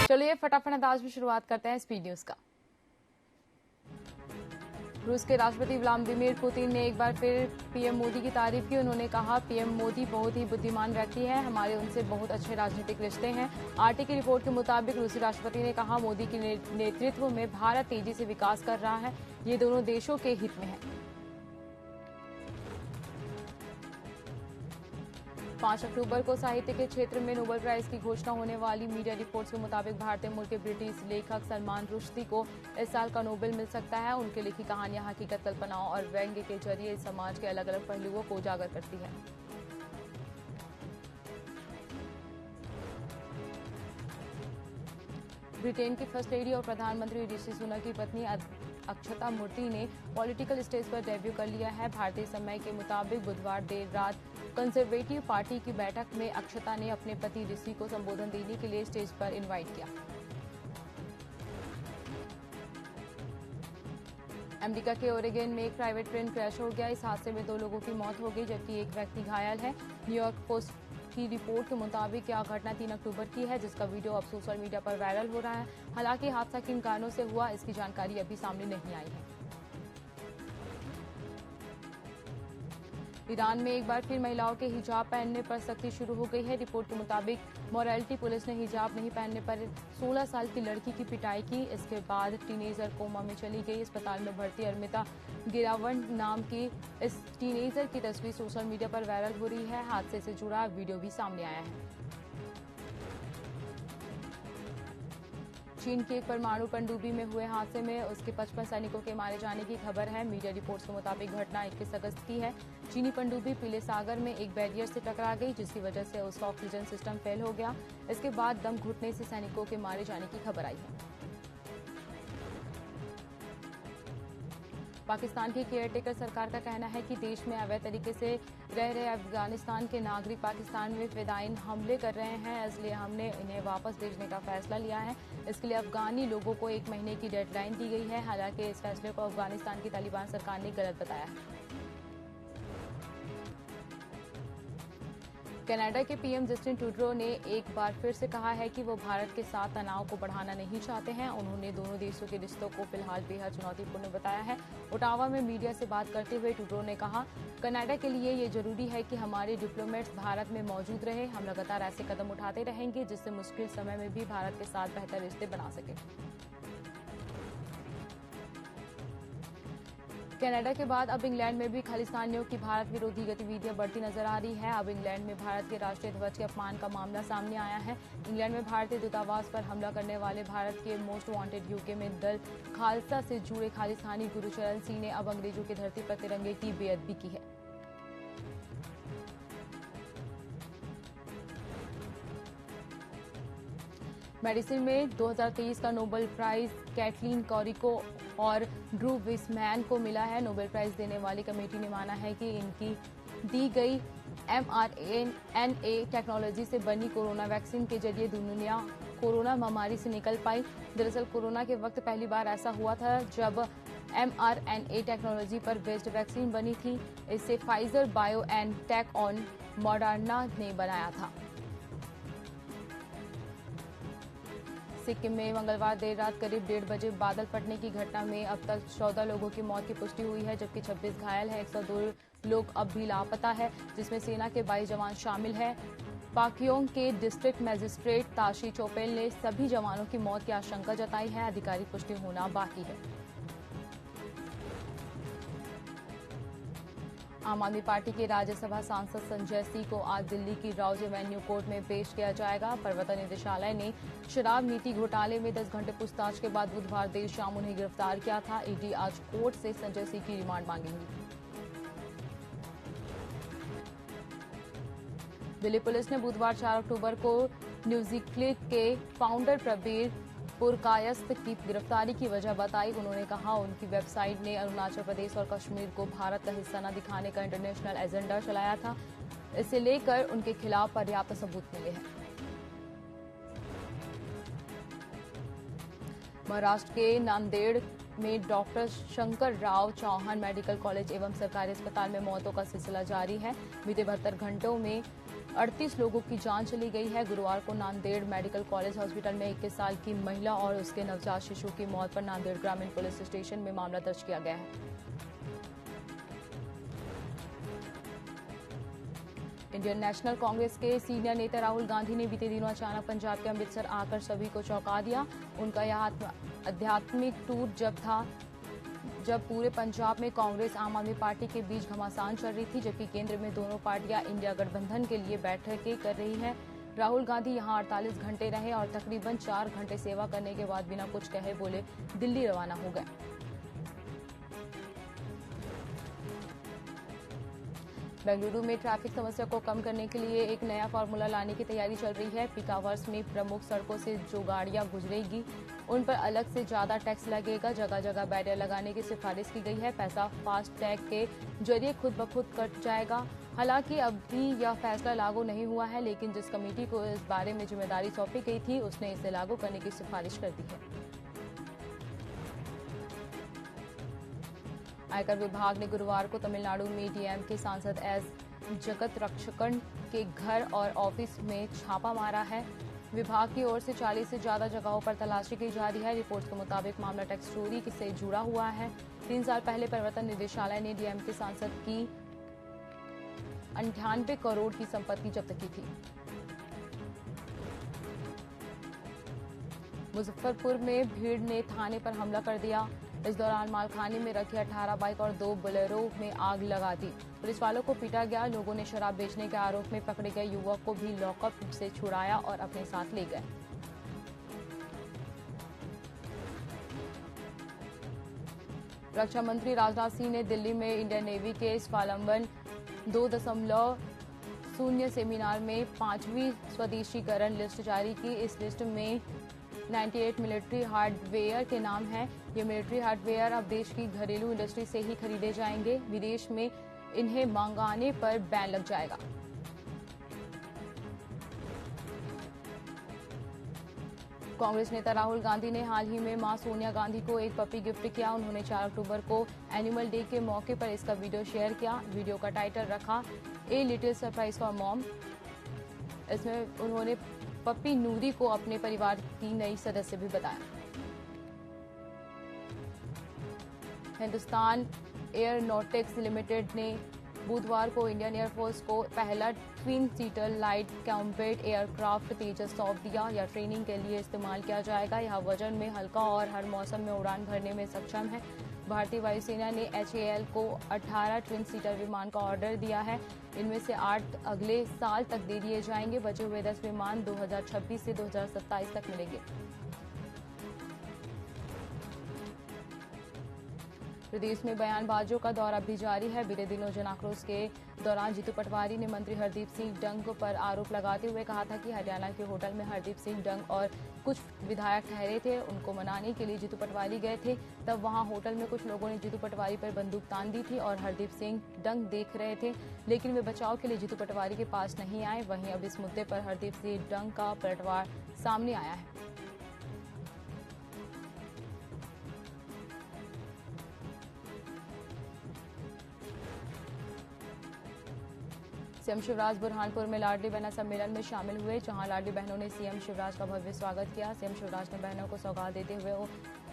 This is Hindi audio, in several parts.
चलिए फटाफट अंदाज में शुरुआत करते हैं स्पीड न्यूज का। रूस के राष्ट्रपति व्लादिमीर पुतिन ने एक बार फिर पीएम मोदी की तारीफ की। उन्होंने कहा, पीएम मोदी बहुत ही बुद्धिमान व्यक्ति हैं, हमारे उनसे बहुत अच्छे राजनीतिक रिश्ते हैं। आरटी की रिपोर्ट के मुताबिक रूसी राष्ट्रपति ने कहा, मोदी के नेतृत्व में भारत तेजी से विकास कर रहा है, ये दोनों देशों के हित में है। 5 अक्टूबर को साहित्य के क्षेत्र में नोबेल प्राइज की घोषणा होने वाली मीडिया रिपोर्ट्स के मुताबिक भारतीय मूल के ब्रिटिश लेखक सलमान रुश्दी को इस साल का नोबेल मिल सकता है। उनकी लिखी कहानियां हकीकत, कल्पनाओं और व्यंग्य के जरिए समाज के अलग अलग पहलुओं को उजागर करती है। ब्रिटेन की फर्स्ट लेडी और प्रधानमंत्री ऋषि सुनक की पत्नी अक्षता मूर्ति ने पॉलिटिकल स्टेज पर डेब्यू कर लिया है। भारतीय समय के मुताबिक बुधवार देर रात कंजर्वेटिव पार्टी की बैठक में अक्षता ने अपने पति ऋषि को संबोधन देने के लिए स्टेज पर इनवाइट किया। अमेरिका के ओरेगन में एक प्राइवेट प्लेन क्रैश हो गया। इस हादसे में 2 लोगों की मौत हो गई जबकि एक व्यक्ति घायल है। न्यूयॉर्क पोस्ट की रिपोर्ट के मुताबिक यह घटना 3 अक्टूबर की है, जिसका वीडियो अब सोशल मीडिया पर वायरल हो रहा है। हालांकि हादसा किन कारणों से हुआ, इसकी जानकारी अभी सामने नहीं आई है। ईरान में एक बार फिर महिलाओं के हिजाब पहनने पर सख्ती शुरू हो गई है। रिपोर्ट के मुताबिक मोरालिटी पुलिस ने हिजाब नहीं पहनने पर 16 साल की लड़की की पिटाई की। इसके बाद टीनेजर कोमा में चली गई। अस्पताल में भर्ती अर्मिता गिरावंड नाम की इस टीनेजर की तस्वीर सोशल मीडिया पर वायरल हो रही है। हादसे से जुड़ा वीडियो भी सामने आया है। चीन की एक परमाणु पनडुब्बी में हुए हादसे में उसके 55 सैनिकों के मारे जाने की खबर है। मीडिया रिपोर्ट्स के मुताबिक घटना 21 अगस्त की है। चीनी पनडुब्बी पीले सागर में एक बैरियर से टकरा गई, जिसकी वजह से उसका ऑक्सीजन सिस्टम फेल हो गया। इसके बाद दम घुटने से सैनिकों के मारे जाने की खबर आई है। पाकिस्तान की केयरटेकर सरकार का कहना है कि देश में अवैध तरीके से रह रहे अफगानिस्तान के नागरिक पाकिस्तान में फिदायीन हमले कर रहे हैं, इसलिए हमने इन्हें वापस भेजने का फैसला लिया है। इसके लिए अफगानी लोगों को 1 महीने की डेडलाइन दी गई है। हालांकि इस फैसले को अफगानिस्तान की तालिबान सरकार ने गलत बताया है। कनाडा के पीएम जस्टिन ट्रूडो ने एक बार फिर से कहा है कि वो भारत के साथ तनाव को बढ़ाना नहीं चाहते हैं। उन्होंने दोनों देशों के रिश्तों को फिलहाल बेहद चुनौतीपूर्ण बताया है। ओटावा में मीडिया से बात करते हुए ट्रूडो ने कहा, कनाडा के लिए ये जरूरी है कि हमारे डिप्लोमेट्स भारत में मौजूद रहे। हम लगातार ऐसे कदम उठाते रहेंगे जिससे मुश्किल समय में भी भारत के साथ बेहतर रिश्ते बना सके। कनाडा के बाद अब इंग्लैंड में भी खालिस्तानियों की भारत विरोधी गतिविधियां बढ़ती नजर आ रही है। अब इंग्लैंड में भारत के राष्ट्रीय ध्वज के अपमान का मामला सामने आया है। इंग्लैंड में भारतीय दूतावास पर हमला करने वाले भारत के मोस्ट वांटेड यूके में दल खालसा से जुड़े खालिस्तानी गुरुचरण सिंह ने अब अंग्रेजों की धरती पर तिरंगे की बेअदबी की है। मेडिसिन में 2023 का नोबेल प्राइज कैटलीन कॉरिको और ड्रू विसमैन को मिला है। नोबेल प्राइज देने वाली कमेटी ने माना है कि इनकी दी गई mRNA टेक्नोलॉजी से बनी कोरोना वैक्सीन के जरिए दुनिया कोरोना महामारी से निकल पाई। दरअसल कोरोना के वक्त पहली बार ऐसा हुआ था जब mRNA टेक्नोलॉजी पर बेस्ड वैक्सीन बनी थी। इसे फाइजर बायोएनटेक और मॉडर्ना ने बनाया था। सिक्किम में मंगलवार देर रात करीब 1:30 बजे बादल फटने की घटना में अब तक 14 लोगों की मौत की पुष्टि हुई है, जबकि 26 घायल हैं। 102 लोग अब भी लापता है, जिसमें सेना के 22 जवान शामिल हैं। पाक्योंग के डिस्ट्रिक्ट मजिस्ट्रेट ताशी चोपेल ने सभी जवानों की मौत की आशंका जताई है। आधिकारिक पुष्टि होना बाकी है। आम आदमी पार्टी के राज्यसभा सांसद संजय सिंह को आज दिल्ली की राउज एवेन्यू कोर्ट में पेश किया जाएगा। प्रवर्तन निदेशालय ने शराब नीति घोटाले में 10 घंटे पूछताछ के बाद बुधवार देर शाम उन्हें गिरफ्तार किया था। ईडी आज कोर्ट से संजय सिंह की रिमांड मांगेगी। दिल्ली पुलिस ने बुधवार 4 अक्टूबर को न्यूजीक्लिक के फाउंडर प्रबीर पुरकायस्थ की गिरफ्तारी की वजह बताई। उन्होंने कहा, उनकी वेबसाइट ने अरुणाचल प्रदेश और कश्मीर को भारत का हिस्सा न दिखाने का इंटरनेशनल एजेंडा चलाया था। इसे लेकर उनके खिलाफ पर्याप्त सबूत मिले हैं। महाराष्ट्र के नांदेड़ में doctor Shankar Rao Chavan medical college एवं सरकारी अस्पताल में मौतों का सिलसिला जारी है। बीते 72 घंटों में 38 लोगों की जान चली गई है। गुरुवार को नांदेड़ मेडिकल कॉलेज हॉस्पिटल में 21 साल की महिला और उसके नवजात शिशु की मौत पर नांदेड़ ग्रामीण पुलिस स्टेशन में मामला दर्ज किया गया है। इंडियन नेशनल कांग्रेस के सीनियर नेता राहुल गांधी ने बीते दिनों अचानक पंजाब के अमृतसर आकर सभी को चौंका दिया। उनका यह आध्यात्मिक टूर जब पूरे पंजाब में कांग्रेस आम आदमी पार्टी के बीच घमासान चल रही थी, जबकि केंद्र में दोनों पार्टियां इंडिया गठबंधन के लिए बैठकें कर रही हैं। राहुल गांधी यहां 48 घंटे रहे और तकरीबन 4 घंटे सेवा करने के बाद बिना कुछ कहे बोले दिल्ली रवाना हो गए। बेंगलुरु में ट्रैफिक समस्या को कम करने के लिए एक नया फार्मूला लाने की तैयारी चल रही है। पीक आवर्स में प्रमुख सड़कों से जो गाड़ियां गुजरेगी उन पर अलग से ज्यादा टैक्स लगेगा। जगह जगह बैरियर लगाने की सिफारिश की गई है। पैसा फास्ट टैग के जरिए खुद ब खुद कट जाएगा। हालांकि अभी यह फैसला लागू नहीं हुआ है, लेकिन जिस कमेटी को इस बारे में जिम्मेदारी सौंपी गई थी उसने इसे लागू करने की सिफारिश कर दी है। आयकर विभाग ने गुरुवार को तमिलनाडु में डीएम के सांसद एस जगत रक्षकन के घर और ऑफिस में छापा मारा है। विभाग की ओर से 40 से ज्यादा जगहों पर तलाशी की जा रही है। रिपोर्ट के मुताबिक मामला टैक्स चोरी से जुड़ा हुआ है। 3 साल पहले प्रवर्तन निदेशालय ने डीएम के सांसद की 98 करोड़ की संपत्ति जब्त की थी। मुजफ्फरपुर में भीड़ ने थाने पर हमला कर दिया। इस दौरान मालखाने में रखी 18 बाइक और 2 बोलेरो में आग लगा दी। पुलिस वालों को पीटा गया। लोगों ने शराब बेचने के आरोप में पकड़े गए युवक को भी लॉकअप से छुड़ाया और अपने साथ ले गए। रक्षा मंत्री राजनाथ सिंह ने दिल्ली में इंडियन नेवी के स्वावलंबन 2.0 सेमिनार में 5वीं स्वदेशीकरण लिस्ट जारी की। इस लिस्ट में 98 मिलिट्री हार्डवेयर के नाम हैं। ये मिलिट्री हार्डवेयर अब देश की घरेलू इंडस्ट्री से ही खरीदे जाएंगे। विदेश में इन्हें मंगाने पर बैन लग जाएगा। कांग्रेस नेता राहुल गांधी ने हाल ही में मां सोनिया गांधी को एक पपी गिफ्ट किया। उन्होंने 4 अक्टूबर को एनिमल डे के मौके पर इसका वीडियो शेयर किया। वीडियो का टाइटल रखा a little surprise for mom. इसमें उन्होंने पप्पी नूरी को अपने परिवार की नई सदस्य भी बताया। हिंदुस्तान एयरोनॉटिक्स लिमिटेड ने बुधवार को इंडियन एयरफोर्स को पहला twin seater light combat aircraft Tejas सौंप दिया। यह ट्रेनिंग के लिए इस्तेमाल किया जाएगा। यह वजन में हल्का और हर मौसम में उड़ान भरने में सक्षम है। भारतीय वायुसेना ने HAL को 18 ट्विन सीटर विमान का ऑर्डर दिया है। इनमें से 8 अगले साल तक दे दिए जाएंगे। बचे हुए 10 विमान 2026 से 2027 तक मिलेंगे। प्रदेश में बयानबाजों का दौरा भी जारी है। बीते दिनों जन आक्रोश के दौरान जीतू पटवारी ने मंत्री हरदीप सिंह डंग पर आरोप लगाते हुए कहा था कि हरियाणा के होटल में हरदीप सिंह डंग और कुछ विधायक ठहरे थे। उनको मनाने के लिए जीतू पटवारी गए थे। तब वहां होटल में कुछ लोगों ने जीतू पटवारी पर बंदूक तान दी थी और हरदीप सिंह डंग देख रहे थे, लेकिन वे बचाव के लिए जीतू पटवारी के पास नहीं आए। वहीं अब इस मुद्दे पर हरदीप सिंह डंग का पलटवार सामने आया है। सीएम शिवराज बुरहानपुर में लाडली बहना सम्मेलन में शामिल हुए, जहां लाडली बहनों ने सीएम शिवराज का भव्य स्वागत किया। सीएम शिवराज ने बहनों को सौगात देते हुए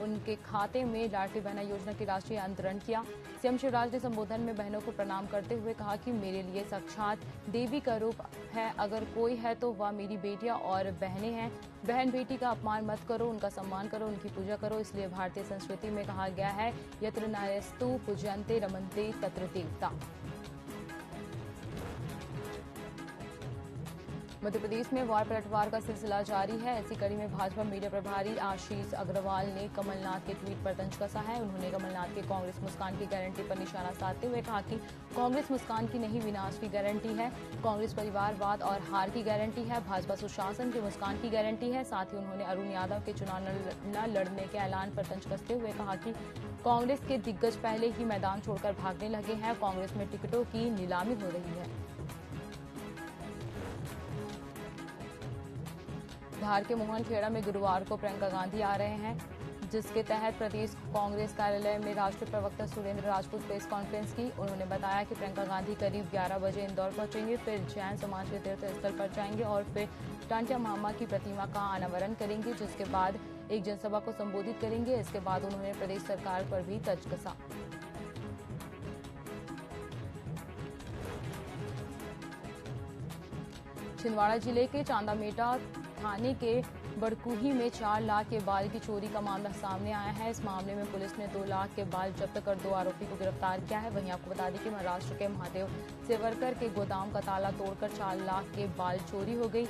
उनके खाते में लाडली बहना योजना की राशि अंतरण किया। सीएम शिवराज ने संबोधन में बहनों को प्रणाम करते हुए कहा कि मेरे लिए साक्षात देवी का रूप है, अगर कोई है तो वह मेरी बेटियां और बहनें हैं। बहन बेटी का अपमान मत करो, उनका सम्मान करो, उनकी पूजा करो। इसलिए भारतीय संस्कृति में कहा गया है, यत्र नार्यस्तु पूजन्ते रमन्ते तत्र देवता। मध्य प्रदेश में वार पलटवार का सिलसिला जारी है। ऐसी कड़ी में भाजपा मीडिया प्रभारी आशीष अग्रवाल ने कमलनाथ के ट्वीट पर तंज कसा है। उन्होंने कमलनाथ के कांग्रेस मुस्कान की गारंटी पर निशाना साधते हुए कहा कि कांग्रेस मुस्कान की नहीं, विनाश की गारंटी है। कांग्रेस परिवारवाद और हार की गारंटी है। भाजपा सुशासन की मुस्कान की गारंटी है। साथ ही उन्होंने अरुण यादव के चुनाव न लड़ने के ऐलान पर तंज कसते हुए कहा कि कांग्रेस के दिग्गज पहले ही मैदान छोड़कर भागने लगे हैं। कांग्रेस में टिकटों की नीलामी हो रही है। धार के मोहन खेड़ा में गुरुवार को प्रियंका गांधी आ रहे हैं। जिसके तहत प्रदेश कांग्रेस कार्यालय में राष्ट्रीय प्रवक्ता सुरेंद्र राजपूत प्रेस कॉन्फ्रेंस की। उन्होंने बताया कि प्रियंका गांधी करीब 11 बजे इंदौर पहुंचेंगे, फिर जैन समाज के तीर्थ स्थल पर जाएंगे और फिर टांटिया मामा की प्रतिमा का अनावरण करेंगे, जिसके बाद एक जनसभा को संबोधित करेंगे। इसके बाद उन्होंने प्रदेश सरकार पर भी तंज कसा। छिंदवाड़ा जिले के चांदामेटा थाने के बड़कुही में 4 लाख के बाल की चोरी का मामला सामने आया है। इस मामले में पुलिस ने 2 लाख के बाल जब्त कर 2 आरोपी को गिरफ्तार किया है। वहीं आपको बता दें कि महाराष्ट्र के महादेव सेवरकर के गोदाम का ताला तोड़कर 4 लाख के बाल चोरी हो गई।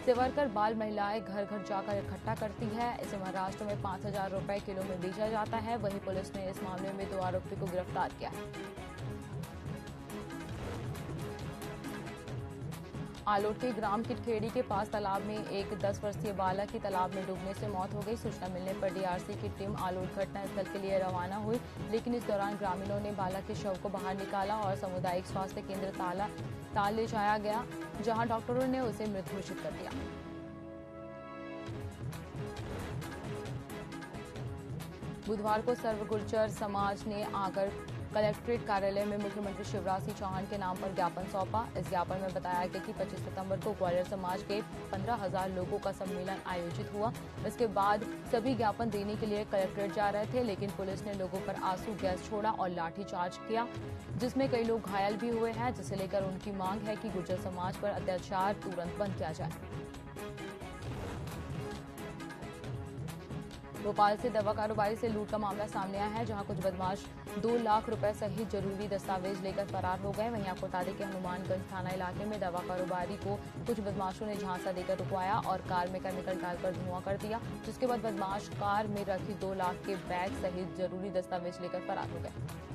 सेवरकर बाल महिलाएं घर घर जाकर इकट्ठा करती है। इसे महाराष्ट्र में 5,000 रुपए किलो में बेचा जाता है। वहीं पुलिस ने इस मामले में 2 आरोपी को गिरफ्तार किया है। आलोट के ग्राम किटखेड़ी के पास तालाब में एक 10 वर्षीय बालक की तालाब में डूबने से मौत हो गई। सूचना मिलने पर डीआरसी की टीम आलोट घटनास्थल के लिए रवाना हुई, लेकिन इस दौरान ग्रामीणों ने बालक के शव को बाहर निकाला और सामुदायिक स्वास्थ्य केंद्र ताल ले जाया गया, जहां डॉक्टरों ने उसे मृत घोषित कर दिया। बुधवार को सर्व गुर्जर समाज ने आकर कलेक्ट्रेट कार्यालय में मुख्यमंत्री शिवराज सिंह चौहान के नाम पर ज्ञापन सौंपा। इस ज्ञापन में बताया गया कि 25 सितंबर को ग्वालियर समाज के 15,000 लोगों का सम्मेलन आयोजित हुआ। इसके बाद सभी ज्ञापन देने के लिए कलेक्ट्रेट जा रहे थे, लेकिन पुलिस ने लोगों पर आंसू गैस छोड़ा और लाठीचार्ज किया, जिसमें कई लोग घायल भी हुए हैं, जिसे लेकर उनकी मांग है कि गुर्जर समाज पर अत्याचार तुरंत बंद किया जाए। भोपाल से दवा कारोबारी से लूट का मामला सामने आया है, जहां कुछ बदमाश 2 लाख रुपए सहित जरूरी दस्तावेज लेकर फरार हो गए। वहीं आपको बता दें कि हनुमानगंज थाना इलाके में दवा कारोबारी को कुछ बदमाशों ने झांसा देकर रुकवाया और कार में केमिकल डालकर धुआं कर दिया, जिसके बाद बदमाश कार में रखी 2 लाख के बैग सहित जरूरी दस्तावेज लेकर फरार हो गए।